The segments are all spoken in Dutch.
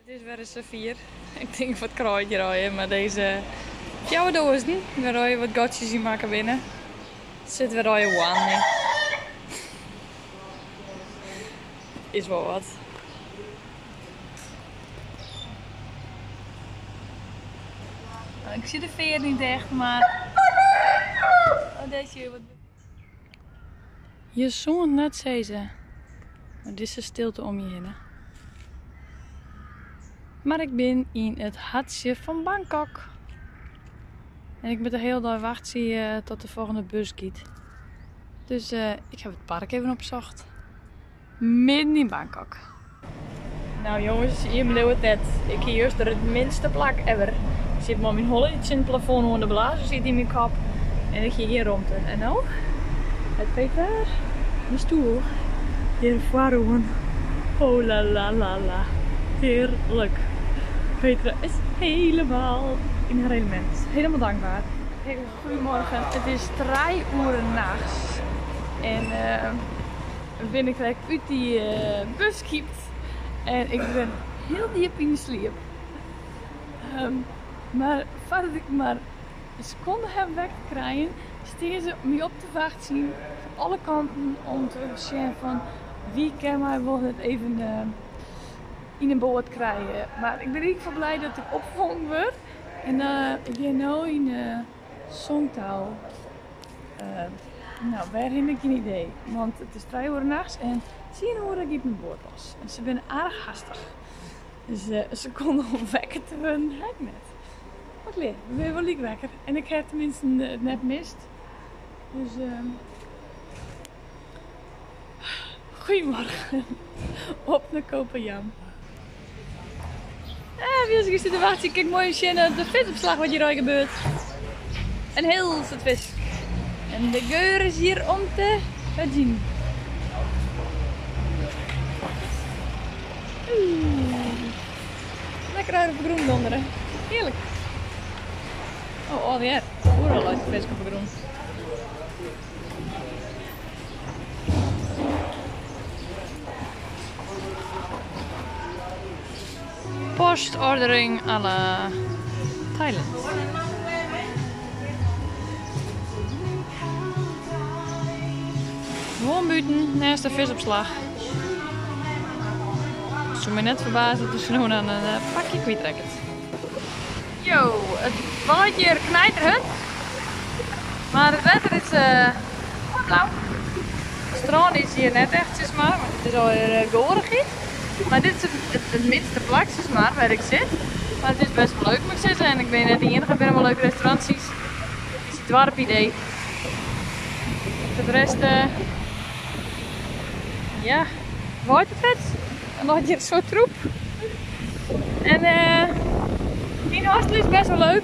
Het is weer eens 4. Ik denk wat kruidje rijden, maar deze jouw dozen. We rijden wat gatjes die maken binnen. Zitten we rijden one in. Is wel wat. Ik zie de veer niet echt, maar. Oh, deze wat. Je zong net, zei ze. Maar dit is de stilte om je heen. Hè? Maar ik ben in het hartje van Bangkok. En ik ben de hele dag wachten tot de volgende bus gaat. Dus ik heb het park even opgezocht. Midden in Bangkok. Nou jongens, hier bleef het net. Ik hier juist er het minste plak ever. Ik zit maar mijn holletje in het plafond onder de blazen zit in mijn kop. En ik ga hier rond. En nou, het Peter, mijn stoel. Hier waarom. Oh la la la la. Heerlijk. Petra is helemaal in haar element. Helemaal dankbaar. Hey, goedemorgen. Het is 3 uur nachts. En ben ik uit die bus gekiept. En ik ben heel diep in de slaap. Maar voordat ik maar een seconde heb weg te krijgen, staan ze me op te wachten van alle kanten om te zien van wie kan mij wel het even in een boot krijgen. Maar ik ben in ieder geval blij dat ik opgevangen word. En ik ben nu in Songtao. Nou, waar heb ik geen idee. Want het is 3 uur nachts en zie je hoe ik op mijn boord was. En ze zijn aardig hastig. Dus een seconde om wekker te worden, heb ik net. Wat leer, we zijn wel liek wekker. En ik heb tenminste het net mist. Dus goedemorgen. Op naar Kopenjam. Wie als ik zit te wachten, kijk mooi zien de visopslag wat hier al gebeurt. En heel veel vis. En de geur is hier om te zien. Lekker uit op de groen donderen. Heerlijk. Oh, alweer. Overal uit de vis op de groen. Postordering à la Thailand. Gewoon buiten naast de visopslag. Zo me net verbaasd dat de snow aan een pakje kwijtrekken. Yo, het waait hier knijterhut. Maar het wetter is blauw. Het strand is hier net echt, zeg maar. Het is alweer gorig hier. Maar dit is het minste plak, zeg maar, waar ik zit. Maar het is best wel leuk, moet ik zeggen. En ik ben net de enige, ik ben allemaal leuke restaurants. Het is het warp idee. Voor de rest, ja, waait het vet. En dan had je zo'n troep. En die hostel is best wel leuk.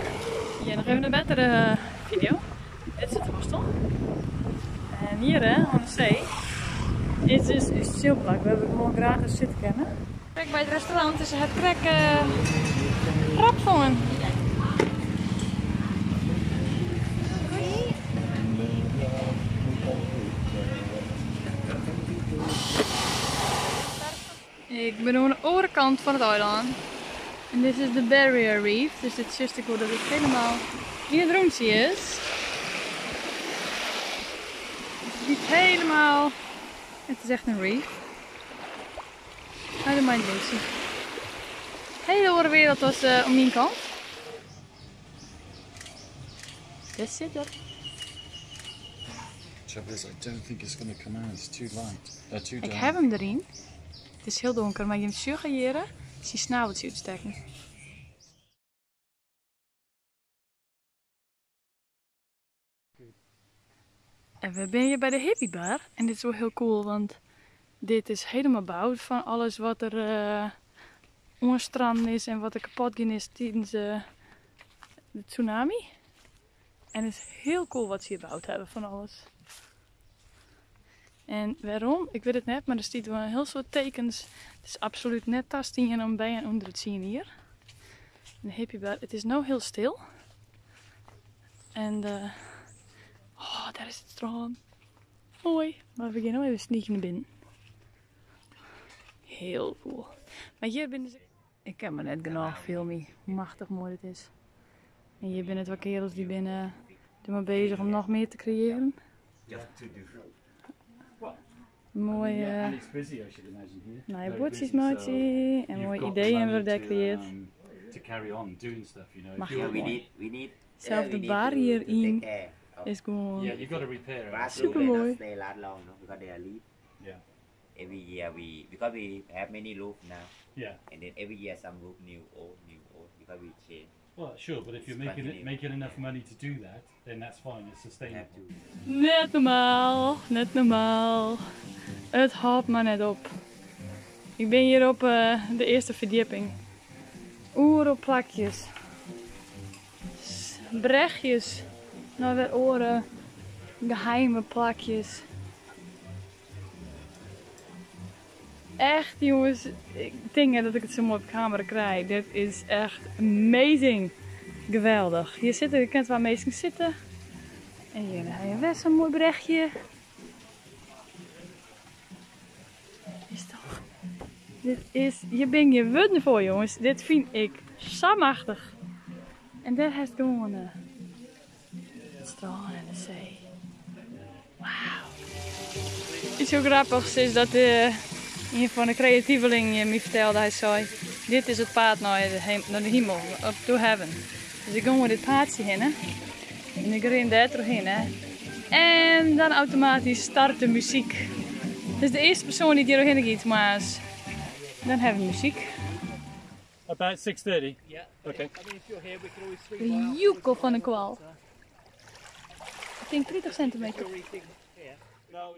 Ja, nog even een betere video. Dit is het hostel. En hier, hè, aan de zee. Dit is een chillplak. We hebben gewoon gratis zitten kennen. Kijk, bij het restaurant is het krek rapvangen. Ik ben aan de overkant van het eiland. En dit is de Barrier Reef. Dus dit is juist hoe dat het helemaal in het rondje is. Het is niet helemaal. Het is echt een reef. Helemaal in deze. De hele wereld was om die kant. Dit zit er. Trouble is, I don't think it's going to come out. It's too light. Too dark. Ik heb hem erin. Het is heel donker, maar je hem suggereren, is die snauwtje uitsteken. En we zijn hier bij de Hippie Bar. En dit is wel heel cool, want dit is helemaal bouwd van alles wat er onder strand is en wat er kapot ging is tijdens de tsunami. En het is heel cool wat ze hier gebouwd hebben van alles. En waarom? Ik weet het net, maar er staat wel een heel soort tekens. Het is absoluut net tasten om bij en onder het zien hier. En Hippie Bar. Het is nu heel stil. En oh, daar is het strand. Mooi. Maar we gaan nu even sneaken naar binnen. Heel cool. Maar hier binnen Ik heb me net genoeg filmen hoe machtig mooi het is. En hier binnen het wel kerels die binnen er maar bezig om nog meer te creëren. Mooie mooie bordjes maatje en mooie ideeën worden daar creëerd. Mag je zelf de bar hierin is gewoon super mooi. Every year because we have many roofs now. Yeah. And then every year some roof new, old, because we change. Well, sure, but if you're making enough money to do that, then that's fine. It's sustainable. Net normaal, net normaal. Het houdt maar net op. Ik ben hier op de eerste verdieping. Oerenplakjes. Brechtjes. Nou weer oren. Geheime plakjes. Echt jongens, ik denk dat ik het zo mooi op camera krijg. Dit is echt amazing. Geweldig. Hier zitten, je kent waar mensen zitten. En hier ga je weg, een mooi brechtje. Is toch. Dit is, hier ben je wudden voor jongens. Dit vind ik samachtig. En daar heeft gewoon het strand en de zee. Wauw. Iets zo grappigs is dat een van de creatievelingen me vertelde, hij zei, dit is het paard naar de hemel, up to heaven. Dus ik ga met dit paardje heen, hè. En ik ren daar terug hè. En dan automatisch start de muziek. Dus de eerste persoon die hier heen gaat, maar dan hebben we muziek. About 6:30? Yeah. Okay. De joekel van een kwal. Ik denk 30 centimeter. No.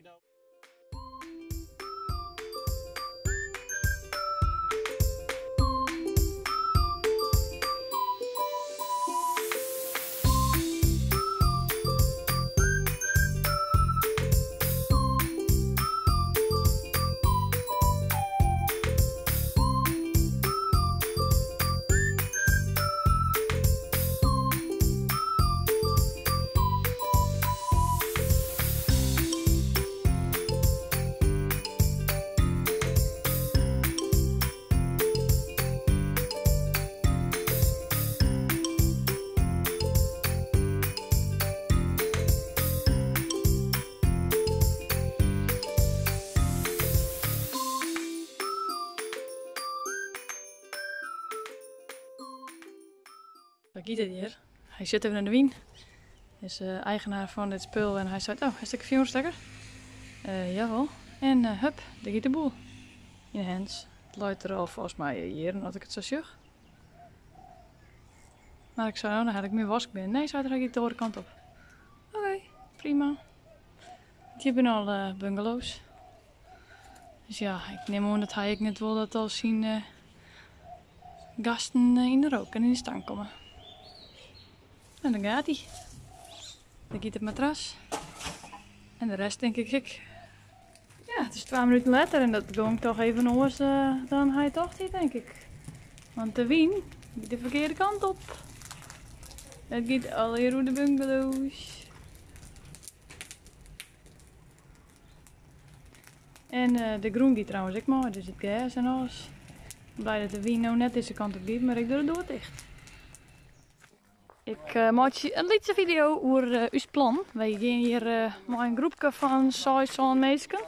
Daar giet het hier. Hij zit even in de wien. Hij is eigenaar van dit spul en hij zei, oh, is het een stekker? Jawel. En hup, daar giet de boel. In de hands. Het luidt er al volgens mij hier, als ik het zo zeg. Maar ik zei, nou, dan had ik meer wask binnen. Nee, zei hij, giet de andere kant op. Oké, prima. Hier hebben al bungalows. Dus ja, ik neem aan dat hij net wil dat al zien gasten in de rook en in de stank komen. En dan gaat hij. Dan giet het matras. En de rest denk ik. Ja, het is 2 minuten later en dat ging toch even anders dan hij dacht hier, denk ik. Want de wien gaat de verkeerde kant op. Het gaat alweer door de bungalows. En de groen gaat trouwens ook mooi, dus het gas en alles. Blij dat de wien nou net deze kant op gaat, maar ik doe het door dicht. Ik maak je een lichte video over ons plan. Wij gaan hier met een groepje van 6 mensen.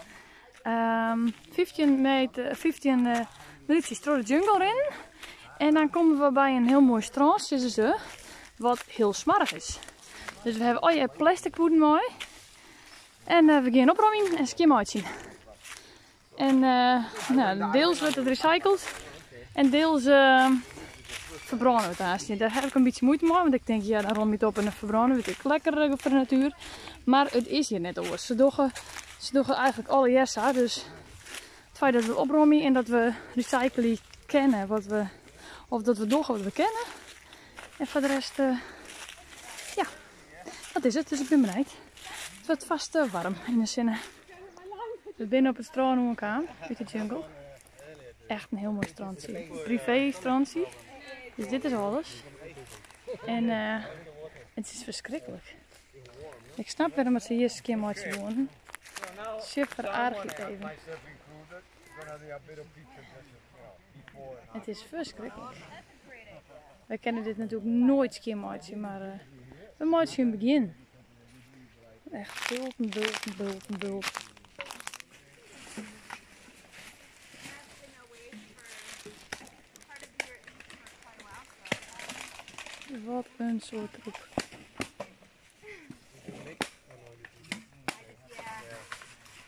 15 minuutjes door de jungle rennen. En dan komen we bij een heel mooi strand, wat heel smarrig is. Dus we hebben al je plastic woeden mooi. En we gaan opruimen en skimaatje. En nou, deels wordt het recycled en deels verbranden we het haast. Daar heb ik een beetje moeite mee, want ik denk ja, dan rom je het op en dan verbranden we het lekker voor de natuur. Maar het is hier net over. Ze doen eigenlijk alle jessa, dus het feit dat we opruimen en dat we recyclen kennen of dat we doen wat we kennen. En voor de rest, ja, dat is het. Dus ik ben benieuwd. Het wordt vast warm in de zinnen. We zijn op het strand om elkaar, uit de jungle. Echt een heel mooi strandje. Privé strandje. Dus dit is alles. En het is verschrikkelijk. Ik snap waarom ze hier skimaatje wonen. Super aardig even. Het is verschrikkelijk. Wij kennen dit natuurlijk nooit skimaaien, maar we maken een begin. Echt bult. Wat een soort troep.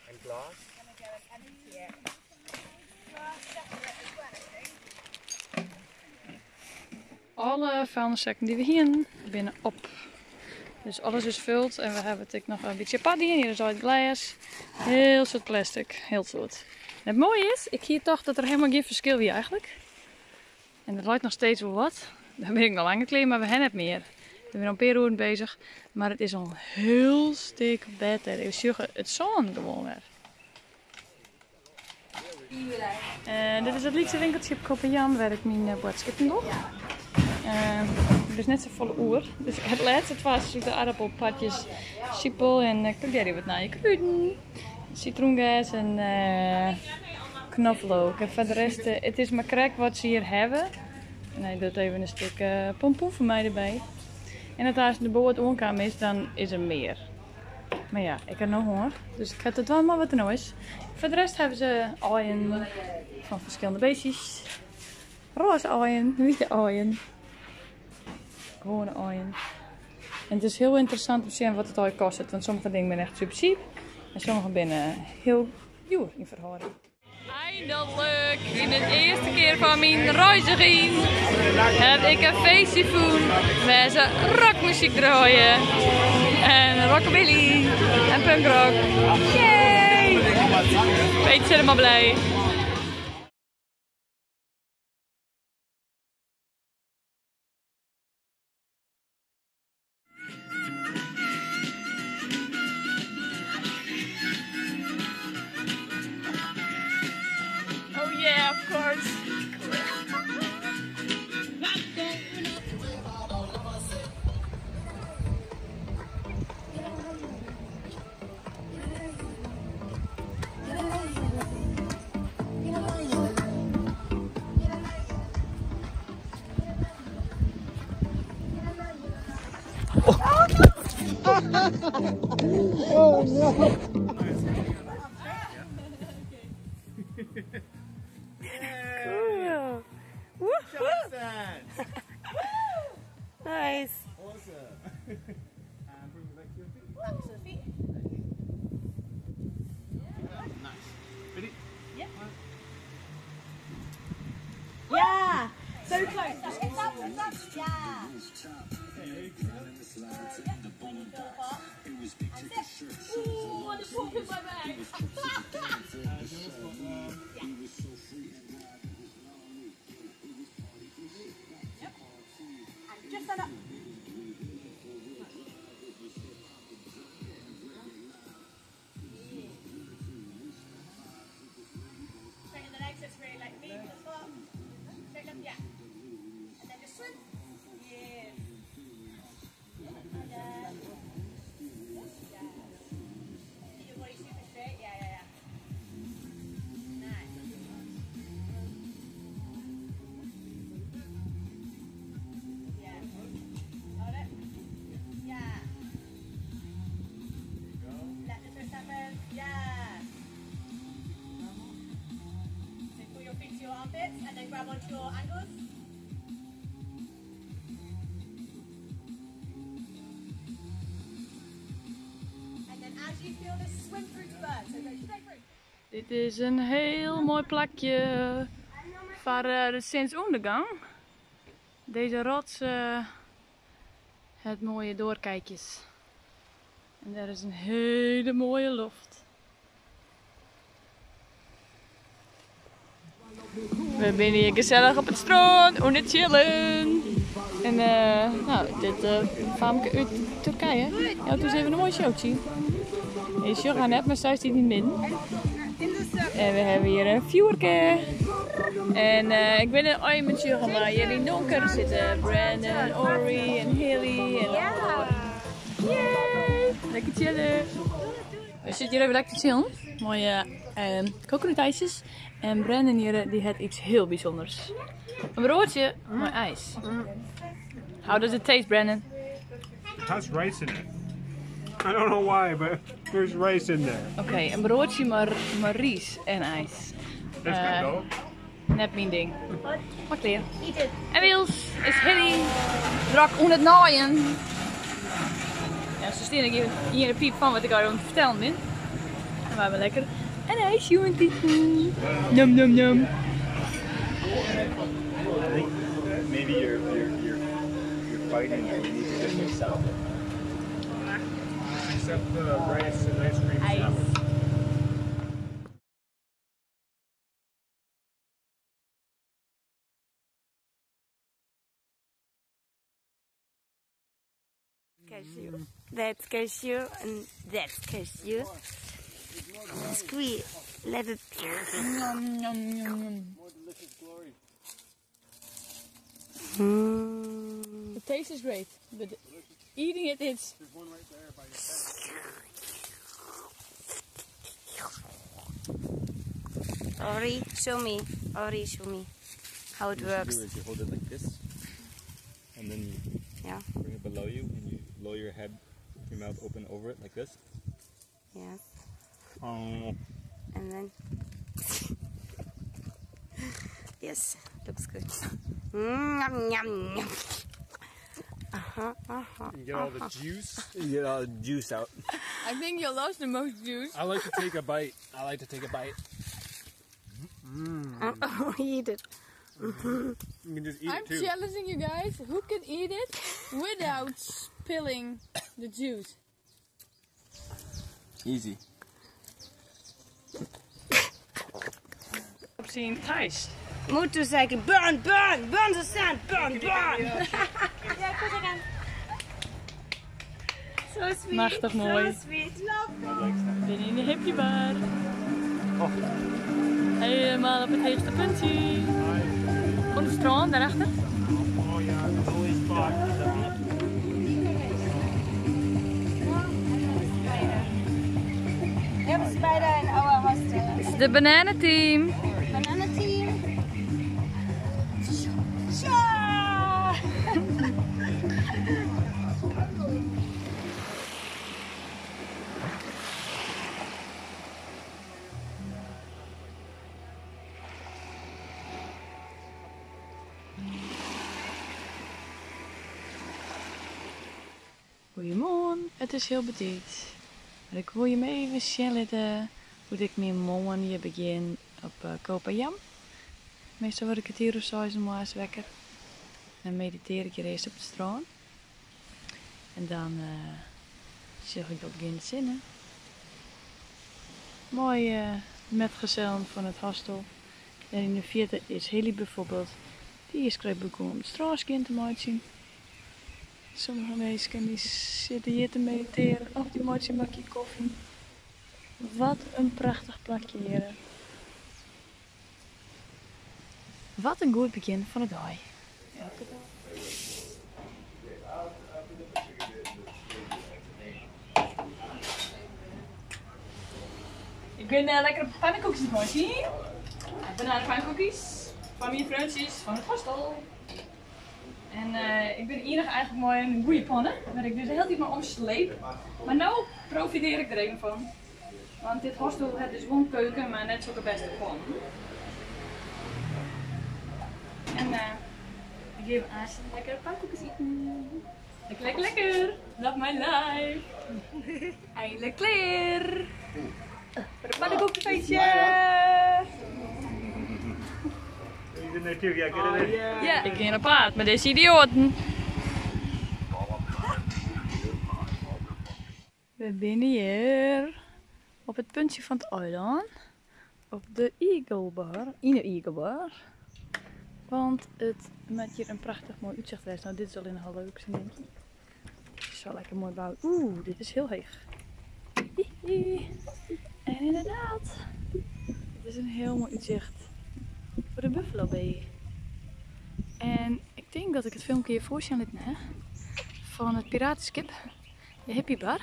En glas? Alle vuilniszakken die we hier binnen op. Dus alles is vult en we hebben natuurlijk nog een beetje paddy. Hier is uit glas. Heel soort plastic. Heel soort. En het mooie is, ik zie toch dat er helemaal geen verschil is eigenlijk. En het lijkt nog steeds wel wat. Dan ben ik nog langer klaar, maar we hebben het meer. We zijn al een paar uur bezig. Maar het is al een heel stuk beter. We zeggen het zon gewoon weer. Dit is het liefste winkeltje op Kopenjan waar ik mijn boodschappen doe. Het is net zo volle uur. Dus het laatste was de aardappelpatjes, sipel en ik probeer wat naar je kruiden. Citroengas en knoflook. En voor de rest, het is maar krek wat ze hier hebben. En hij doet even een stuk pompoen voor mij erbij. En als de boot onkwam is, dan is er meer. Maar ja, ik heb nog honger. Dus ik ga het wel maar wat er nou is. Voor de rest hebben ze aaien van verschillende beestjes. Roze aaien, witte aaien. Gewone aaien. En het is heel interessant om te zien wat het aai kost. Want sommige dingen zijn echt super cheap. En sommige zijn heel duur in verhouding. Eindelijk, in de eerste keer van mijn reiziging, heb ik een feestje voelen waar ze rockmuziek draaien. En rockabilly en punkrock. Yay! Beetje helemaal blij. Oh yeah, of course. Oh no! Cool. Nice. Awesome. And bring it back to your feet. Back to the feet. Nice. Ready? Yep. Yeah. So close. Yeah. Ooh, on the pocket of my bag. Yep. And just stand up. Straighten the legs, it's really like me from the top. Straighten up, yeah. And then just swim. Yeah. And then. Keep your body super straight. Yeah, yeah, yeah. Nice. Yeah. Hold it. Yeah. Let the twist happen. Yeah. So pull your feet to your armpits and then grab onto your ankles. And then as you feel this, swim through to bird. So go straight through. Dit is een heel mooi plakje voor de zonsondergang. Deze rots, het mooie doorkijkjes. En daar is een hele mooie lucht. We zijn hier gezellig op het strand, om te chillen. En nou, dit famke uit Turkije. Ja, toen even een mooi showtje. Is je gaan net, maar zij zit niet min. En we hebben hier een vuurke. En ik ben een ooi met jullie, maar hier in donker zitten Brandon, Ori en Haley. En yay! Lekker chillen. We zitten hier even lekker te chillen. Mooie coconutijsjes. En Brandon hier die heeft iets heel bijzonders. Een broodje met ijs. How does it taste, Brandon? It has rice in it. I don't know why, but there's rice in there. Oké, een broodje maar ries en ijs. That's good though. Net mijn ding. Maar clear. En Wils is Hilly. Drak om het naaien. Ja, zo steen ik hier in de piep van wat ik al aan het vertellen ben. En we hebben lekker een ijsje jongen eten. Num num num. I think maybe you're fighting and you need to just yourself. Except the rice and ice cream sandwich. Cashew. That's cashew and that's cashew. Squeeze. Let it. Nom nom nom. The taste is great, but eating it is. Ori, show me. Ori, show me how it works. You hold it like this, and then you bring it below you, and you lower your head, your mouth open over it like this. Yes. And then. Yes, looks good. Yum, yum, yum. You get all the juice. you get all the juice out. I think you lost the most juice. I like to take a bite. Oh, eat it. You can just eat I'm it too. challenging you guys. Who can eat it without spilling the juice? Easy. Op zien Thijs. Moet to zeggen, burn, burn, burn the sand, burn, burn. So sweet. Machtig mooi. So sweet. Ben in de happy bar. Helemaal op het hoogste puntje. Op de strand, daarachter. Oh ja, the holy spot. Hebben ze bijna in our hostel. De bananenteam. Banana team. Ja! Goedemorgen, het is heel bediend. Maar ik wil je me even vertellen hoe ik mijn morgen hier begin op Kopajam. Meestal word ik het hier of zo eens wekker. Dan mediteer ik hier eerst op de strand. En dan zeg ik op geen zinnen. Mooi metgezellen van het hostel. En in de vierde is Hilly bijvoorbeeld. Die is krijgt om het strandje te maken. Sommige mensen die zitten hier te mediteren of die maken een bakje koffie. Wat een prachtig plakje hier. Wat een goed begin van de dag. Ik ben lekkere pannenkoekjes maken. Bananenpannenkoekjes van mijn vriendjes van het hostel. En ik ben hier nog eigenlijk mooi in een goede pannen, waar ik dus de hele tijd maar omsleep. Maar nu profiteer ik er even van. Want dit hostel heeft dus gewoon keuken, maar net zo'n beste pan. En ik geef aan lekker pannenkoekjes eten. Lekker, lekker, lekker! Love my life! Eindelijk klaar! Voor een pannenkoekenfeestje! in there too. Yeah, get in there. Ja, ik ging op paard met deze idioten. We zijn hier op het puntje van het eiland. Op de Eagle Bar. In de Eagle Bar. Want het met hier een prachtig mooi uitzicht is. Nou, dit is al in een leuk zijn, denk ik. Het is wel lekker mooi bouwen. Oeh, dit is heel heeg. En inderdaad, het is een heel mooi uitzicht voor de Buffalo Bay. En ik denk dat ik het filmpje hier voorstel van het piratenskip, de Happy Bar.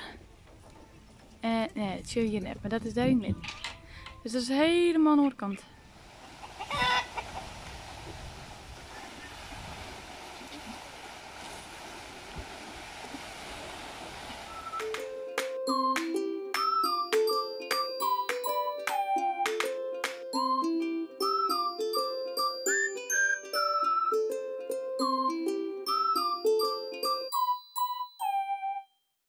Nee, het zie je hier net, maar dat is daar in midden. Dus dat is helemaal aan de noordkant.